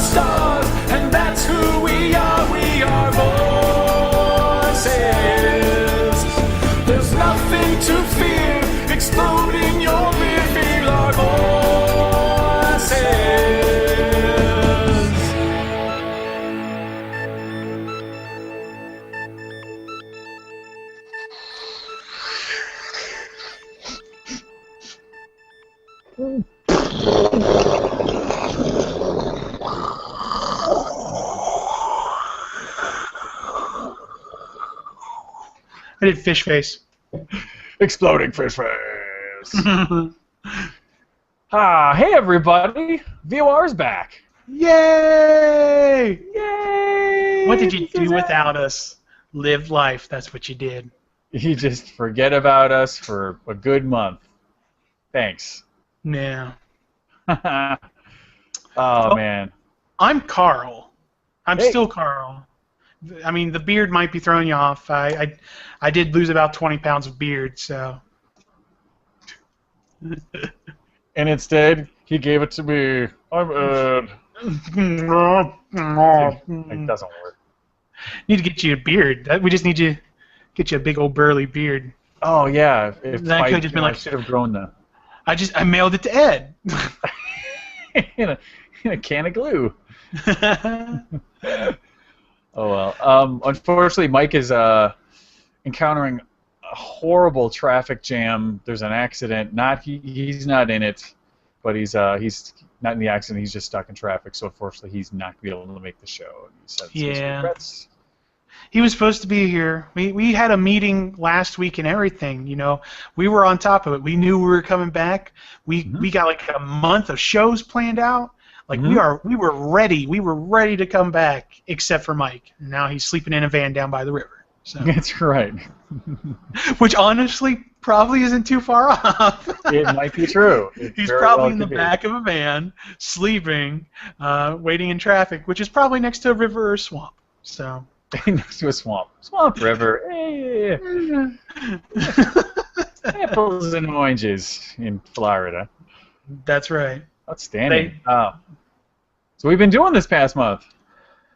stars, and that's who we are. We are voices. There's nothing to fear. Explode in your rear. Feel our voices. I did fish face. Exploding fish face. Hey everybody, VOR's back. Yay! Yay! What did you do without us? Live life. That's what you did. You just forget about us for a good month. Thanks. Yeah. Oh man. I'm Carl. I'm Hey. still Carl. I mean, the beard might be throwing you off. I did lose about 20 pounds of beard, so. And instead, he gave it to me. I'm Ed. It doesn't work. Need to get you a beard. We just need to get you a big old burly beard. Oh yeah. If That I, could have been I like- should have grown the I mailed it to Ed. in a can of glue. Oh well. Unfortunately, Mike is encountering a horrible traffic jam. There's an accident. He's not in it, but he's not in the accident. He's just stuck in traffic. So unfortunately, he's not going to be able to make the show. He said his regrets. He was supposed to be here. We had a meeting last week and everything. You know, we were on top of it. We knew we were coming back. We got like a month of shows planned out. Like we were ready. We were ready to come back, except for Mike. And now he's sleeping in a van down by the river. So. That's right. Which honestly probably isn't too far off. It might be true. He's probably in the back of a van, sleeping, waiting in traffic, which is probably next to a river or swamp. So. Next to a swamp. Swamp river. Hey. Apples and oranges in Florida. That's right. Outstanding. So we've been doing this past month.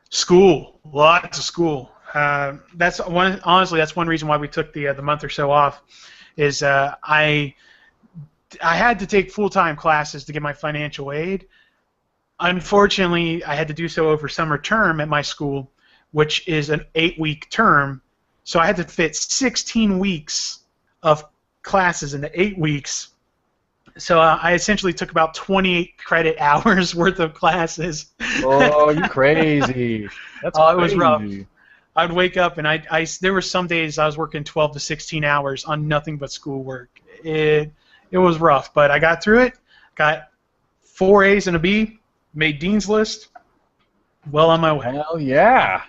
School. Lots of school. That's one. Honestly, that's one reason why we took the month or so off. Is I had to take full-time classes to get my financial aid. Unfortunately, I had to do so over summer term at my school, which is an 8-week term. So I had to fit 16 weeks of classes into 8 weeks. So I essentially took about 28 credit hours worth of classes. Oh, you crazy. That's Oh, it crazy. was rough. I'd wake up and there were some days I was working 12 to 16 hours on nothing but schoolwork. It was rough, but I got through it. Got 4 A's and a B. Made Dean's List. Well on my way. Hell yeah.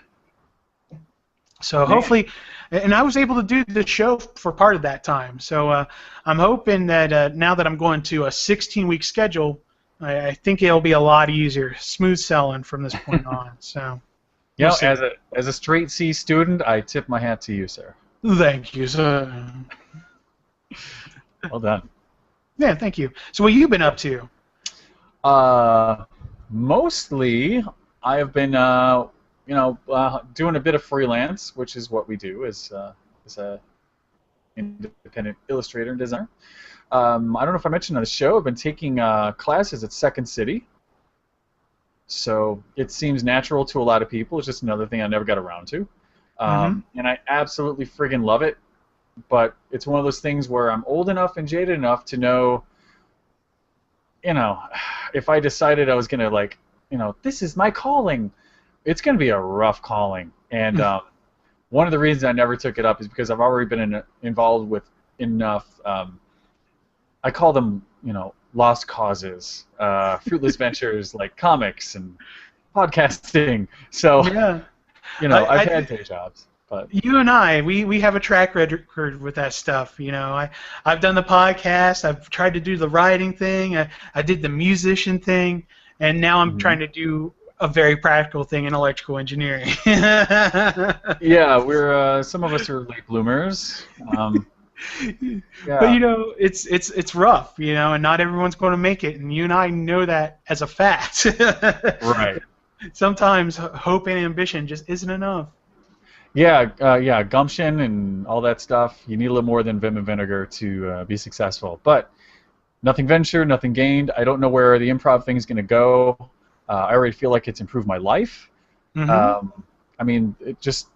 So hopefully, and I was able to do the show for part of that time. So I'm hoping that now that I'm going to a 16-week schedule, I think it'll be a lot easier, smooth selling from this point on. So. You know, We'll as a straight C student, I tip my hat to you, sir. Thank you, sir. Well done. Yeah, thank you. So what have you been up to? Mostly, I have been, doing a bit of freelance, which is what we do as a independent illustrator and designer. I don't know if I mentioned on the show, I've been taking classes at Second City. So it seems natural to a lot of people. It's just another thing I never got around to. And I absolutely friggin' love it. But it's one of those things where I'm old enough and jaded enough to know, if I decided I was going to, this is my calling, it's going to be a rough calling. And one of the reasons I never took it up is because I've already been involved with enough, I call them, lost causes, fruitless ventures like comics and podcasting. So, Yeah. I've had day jobs. But You and we have a track record with that stuff. I've done the podcast. I've tried to do the writing thing. I did the musician thing, and now I'm trying to do a very practical thing in electrical engineering. yeah, we're some of us are late bloomers. Yeah. But it's rough, and not everyone's going to make it, and you and I know that as a fact. Right. Sometimes hope and ambition just isn't enough. Yeah, gumption and all that stuff. You need a little more than vim and vinegar to be successful. But nothing ventured, nothing gained. I don't know where the improv thing is going to go. I already feel like it's improved my life. Mm-hmm. I mean, it just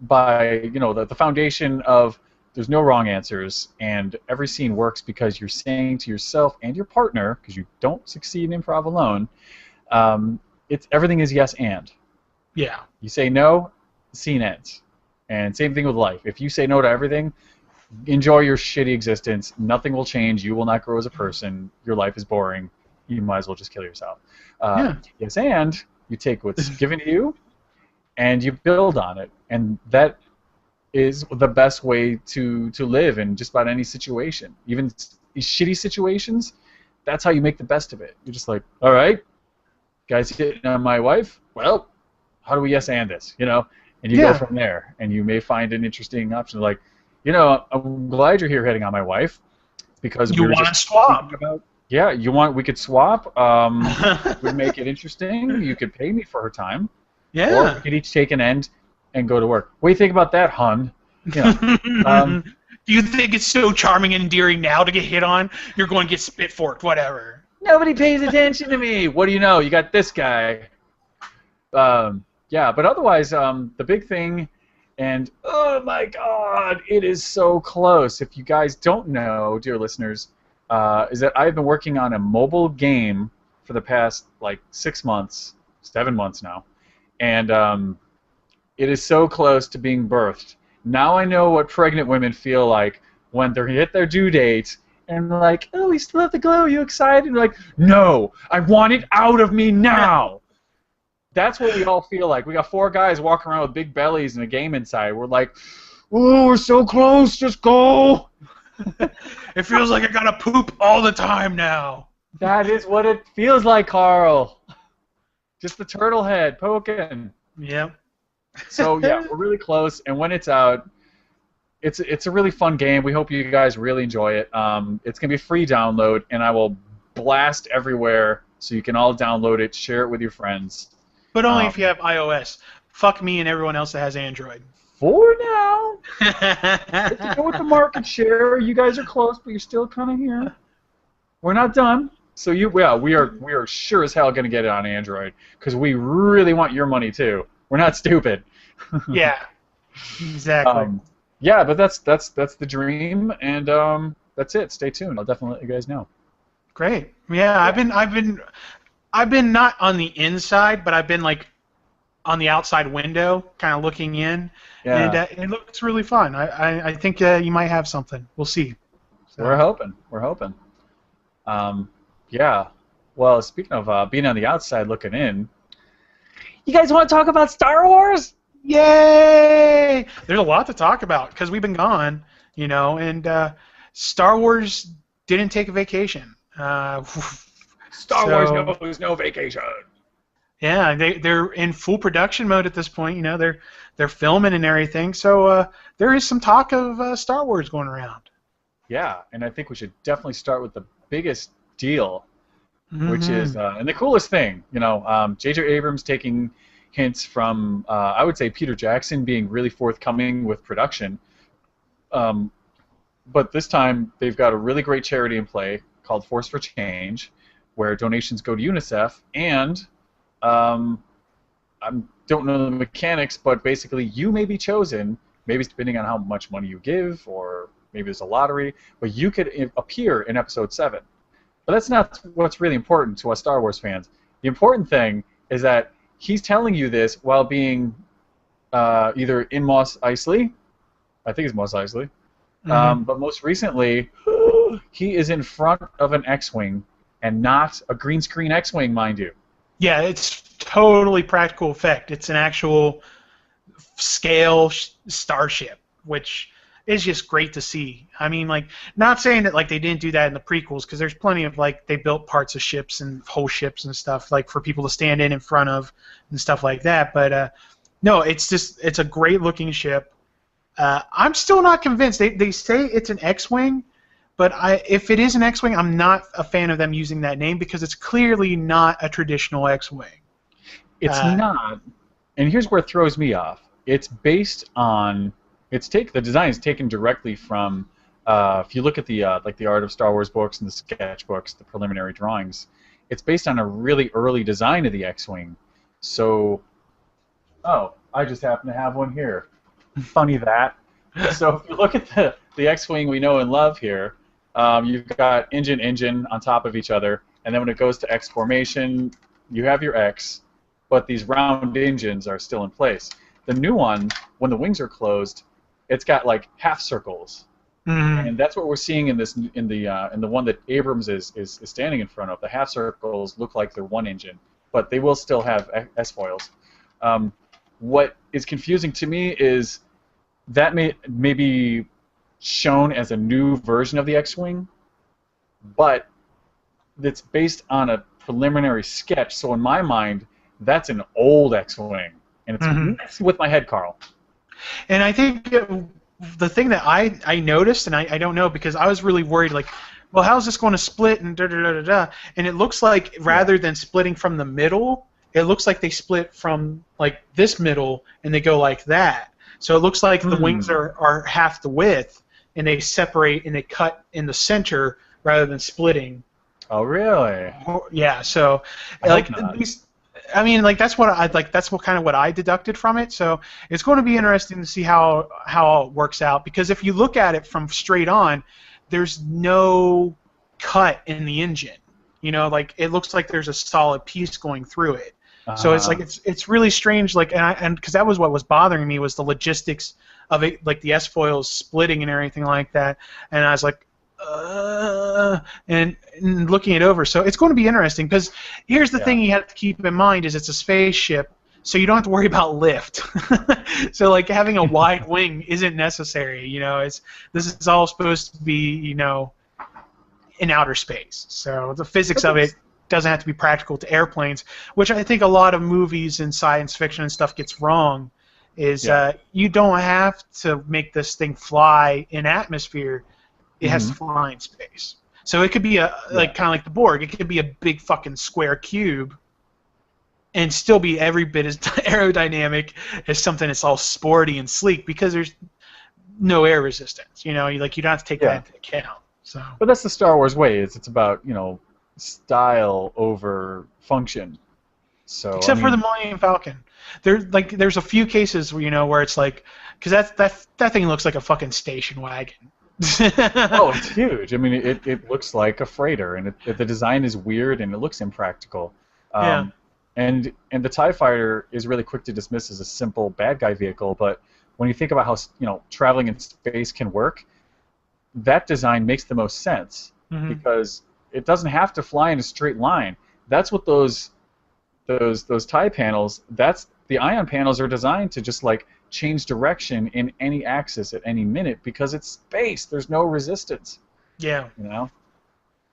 by the foundation of there's no wrong answers, and every scene works because you're saying to yourself and your partner, because you don't succeed in improv alone. It's everything is yes and. Yeah. You say no, the scene ends. And same thing with life. If you say no to everything, enjoy your shitty existence. Nothing will change. You will not grow as a person. Your life is boring. You might as well just kill yourself. Yes, and you take what's given to you, and you build on it. And that is the best way to live in just about any situation. Even these shitty situations, that's how you make the best of it. You're just like, all right, guys hitting on my wife. Well, how do we yes and this? And you go from there. And you may find an interesting option. Like, I'm glad you're here hitting on my wife because you want to swap. We could swap. We'd make it interesting. You could pay me for her time. Yeah. Or we could each take an end and go to work. What do you think about that, hun? Do you think it's so charming and endearing now to get hit on? You're going to get spit forked, whatever. Nobody pays attention to me. What do you know? You got this guy. But otherwise, the big thing, and oh my God, it is so close. If you guys don't know, dear listeners, is that I've been working on a mobile game for the past 6 months, 7 months now, and it is so close to being birthed. Now I know what pregnant women feel like when they hit their due date and they're like, oh, we still have the glow. Are you excited? And they're like, no, I want it out of me now. That's what we all feel like. We got 4 guys walking around with big bellies and a game inside. We're like, oh, we're so close. Just go. It feels like I gotta poop all the time now. That is what it feels like, Carl. Just the turtle head poking. Yep. So yeah, we're really close, and when it's out, it's a really fun game. We hope you guys really enjoy it. It's gonna be a free download, and I will blast everywhere so you can all download it, share it with your friends. But only if you have iOS. Fuck me and everyone else that has Android. For now. Let's go with the market share. You guys are close, but you're still kind of here. We're not done. So we are sure as hell gonna get it on Android because we really want your money too. We're not stupid. Yeah, exactly. But that's the dream, and that's it. Stay tuned. I'll definitely let you guys know. Great. Yeah, I've been not on the inside, but I've been on the outside window, kind of looking in, and it looks really fun. I think you might have something. We'll see. So. We're hoping. Yeah. Well, speaking of being on the outside looking in. You guys want to talk about Star Wars? Yay! There's a lot to talk about because we've been gone, and Star Wars didn't take a vacation. Star Wars knows no vacation. Yeah, they're in full production mode at this point. They're filming and everything. So there is some talk of Star Wars going around. Yeah, and I think we should definitely start with the biggest deal. Which is, and the coolest thing, J.J. Abrams taking hints from, I would say, Peter Jackson being really forthcoming with production. But this time, they've got a really great charity in play called Force for Change, where donations go to UNICEF, and I don't know the mechanics, but basically you may be chosen, maybe depending on how much money you give, or maybe there's a lottery, but you could appear in Episode 7. But that's not what's really important to us Star Wars fans. The important thing is that he's telling you this while being either in Mos Eisley, I think it's Mos Eisley, but most recently he is in front of an X-Wing and not a green screen X-Wing, mind you. Yeah, it's totally practical effect. It's an actual scale starship, which is just great to see. I mean, not saying that they didn't do that in the prequels, because there's plenty of they built parts of ships and whole ships and stuff for people to stand in front of and stuff like that. But no, it's a great looking ship. I'm still not convinced. They say it's an X-wing, but if it is an X-wing, I'm not a fan of them using that name because it's clearly not a traditional X-wing. It's not, and here's where it throws me off. It's based on, the design is taken directly from, if you look at the like the Art of Star Wars books and the sketchbooks, the preliminary drawings, it's based on a really early design of the X-wing. So, oh, I just happen to have one here. Funny that. So if you look at the X-wing we know and love here, you've got engine on top of each other, and then when it goes to X formation, you have your X, but these round engines are still in place. The new one, when the wings are closed, it's got like half circles, and that's what we're seeing in the one that Abrams is standing in front of. The half circles look like they're one engine, but they will still have S-foils. What is confusing to me is that may be shown as a new version of the X-wing, but it's based on a preliminary sketch. So in my mind, that's an old X-wing, and it's messing with my head, Carl. And I think the thing that I noticed, and I don't know, because I was really worried, like, well, how's this going to split and da-da-da-da-da? And it looks like rather than splitting from the middle, it looks like they split from like this middle and they go like that. So it looks like the wings are half the width, and they separate and they cut in the center rather than splitting. Oh, really? Yeah. So, like, at least, I mean, like that's what I like. That's what kind of what I deducted from it. So it's going to be interesting to see how it works out, because if you look at it from straight on, there's no cut in the engine. You know, like it looks like there's a solid piece going through it. So it's like it's really strange, like, and because that was what was bothering me, was the logistics of it, like the S-foils splitting and everything like that. And I was like, and looking it over. So it's going to be interesting, because here's the thing you have to keep in mind is it's a spaceship, so you don't have to worry about lift. So like having a wide wing isn't necessary. You know, this is all supposed to be, you know, in outer space. So the physics of it doesn't have to be practical to airplanes, which I think a lot of movies and science fiction and stuff gets wrong. Is you don't have to make this thing fly in atmosphere. It has to fly in space. So it could be like kind of like the Borg. It could be a big fucking square cube, and still be every bit as aerodynamic as something that's all sporty and sleek, because there's no air resistance. You know, you don't have to take that into account. So. But that's the Star Wars way. It's about, you know, style over function. So except for the Millennium Falcon, there's a few cases where, you know, where it's like, because that thing looks like a fucking station wagon. Oh, it's huge. I mean, it looks like a freighter, and the design is weird and it looks impractical. And the TIE Fighter is really quick to dismiss as a simple bad guy vehicle, but when you think about how, you know, traveling in space can work, that design makes the most sense, because it doesn't have to fly in a straight line. That's what those TIE panels, the ion panels are designed to just like change direction in any axis at any minute, because it's space. There's no resistance. Yeah. You know?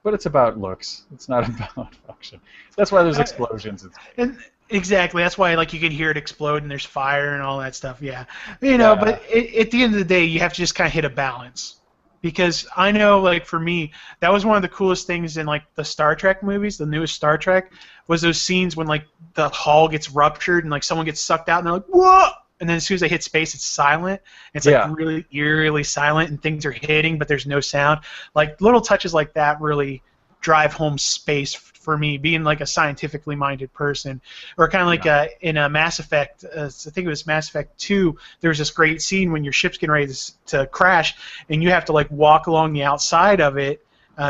But it's about looks. It's not about function. That's why there's explosions in space. And exactly. That's why, like, you can hear it explode and there's fire and all that stuff. Yeah. You know, but at the end of the day, you have to just kind of hit a balance. Because I know, like, for me, that was one of the coolest things in, like, the Star Trek movies, the newest Star Trek, was those scenes when, like, the hull gets ruptured and, like, someone gets sucked out and they're like, whoa! And then as soon as they hit space, it's silent. It's, like, really eerily silent, and things are hitting, but there's no sound. Like, little touches like that really drive home space for me, being, like, a scientifically minded person. Or kind of like in Mass Effect, I think it was Mass Effect 2, there was this great scene when your ship's getting ready to crash, and you have to, like, walk along the outside of it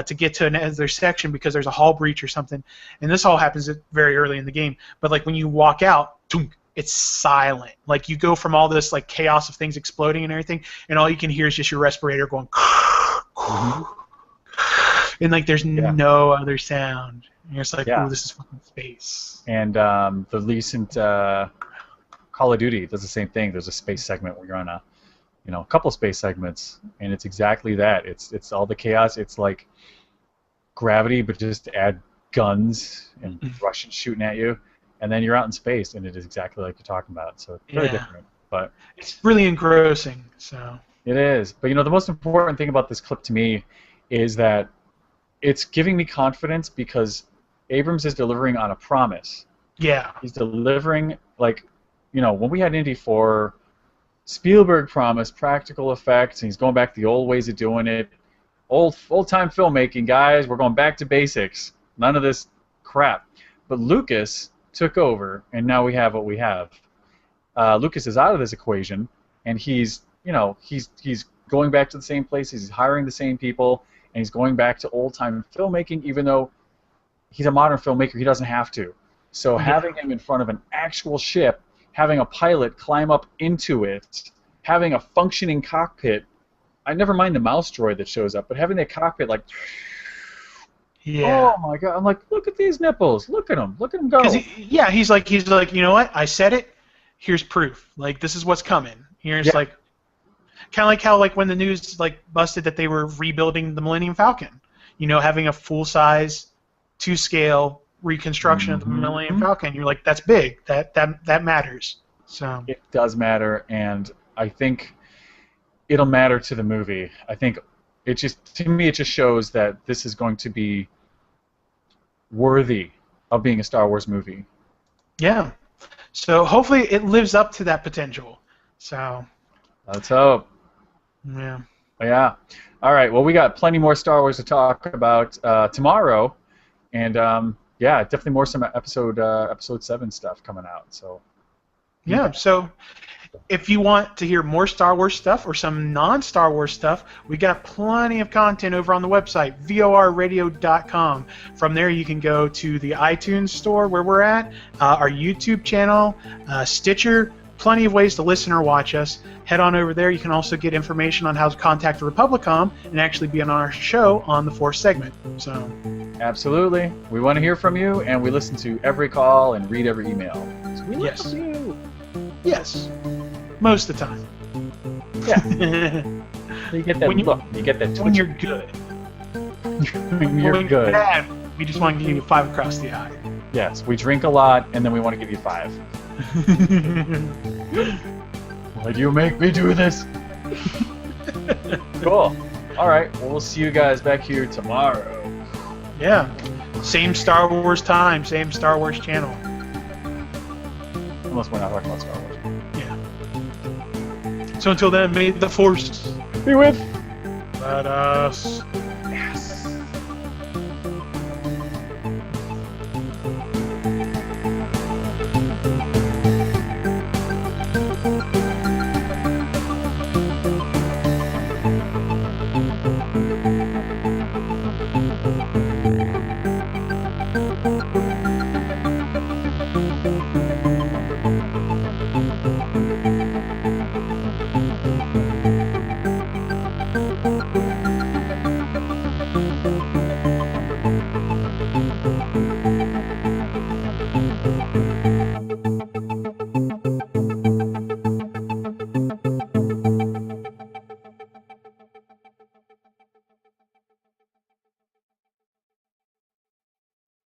to get to another section because there's a hull breach or something. And this all happens very early in the game. But, like, when you walk out, it's silent. Like, you go from all this, like, chaos of things exploding and everything, and all you can hear is just your respirator going and, like, there's no other sound. And you're just like, ooh, this is fucking space. And the recent Call of Duty does the same thing. There's a space segment where you're on a couple space segments, and it's exactly that. It's all the chaos. It's like gravity, but just add guns and Russians shooting at you, and then you're out in space, and it is exactly like you're talking about. So it's very different, but it's really engrossing. So it is. But the most important thing about this clip to me is that it's giving me confidence, because Abrams is delivering on a promise. Yeah. He's delivering, like, when we had Indy 4, Spielberg promised practical effects, and he's going back to the old ways of doing it. Old-time filmmaking, guys. We're going back to basics. None of this crap. But Lucas took over, and now we have what we have. Lucas is out of this equation, and he's going back to the same places. He's hiring the same people, and he's going back to old-time filmmaking, even though he's a modern filmmaker. He doesn't have to. So having him in front of an actual ship, having a pilot climb up into it, having a functioning cockpit. I never mind the mouse droid that shows up, but having the cockpit like, yeah. Oh my god! I'm like, look at these nipples. Look at them go. He's like, you know what? I said it. Here's proof. Like, this is what's coming. Here's like, kind of like how when the news busted that they were rebuilding the Millennium Falcon. Having a full size, 2-scale reconstruction of the Millennium Falcon. You're like, that's big. That matters. So it does matter, and I think it'll matter to the movie. I think it just shows that this is going to be worthy of being a Star Wars movie. Yeah. So hopefully it lives up to that potential. So let's hope. Yeah. Yeah. All right. Well, we got plenty more Star Wars to talk about tomorrow, and definitely more some episode 7 stuff coming out. So. Yeah. So if you want to hear more Star Wars stuff or some non-Star Wars stuff, we got plenty of content over on the website, vorradio.com. From there, you can go to the iTunes store where we're at, our YouTube channel, Stitcher, plenty of ways to listen or watch us. Head on over there. You can also get information on how to contact the Republicom and actually be on our show on the 4th segment. So, absolutely. We want to hear from you, and we listen to every call and read every email. So we yes. Love you. Yes. Most of the time. Yeah. You get that look. You get that twitch. When you're good. When you're good. Bad, we just want to give you 5 across the eye. Yes, we drink a lot, and then we want to give you 5. Why do you make me do this? Cool. All right. Well, we'll see you guys back here tomorrow. Yeah. Same Star Wars time, same Star Wars channel. Unless we're not talking about Star Wars. Yeah. So until then, may the Force be with us.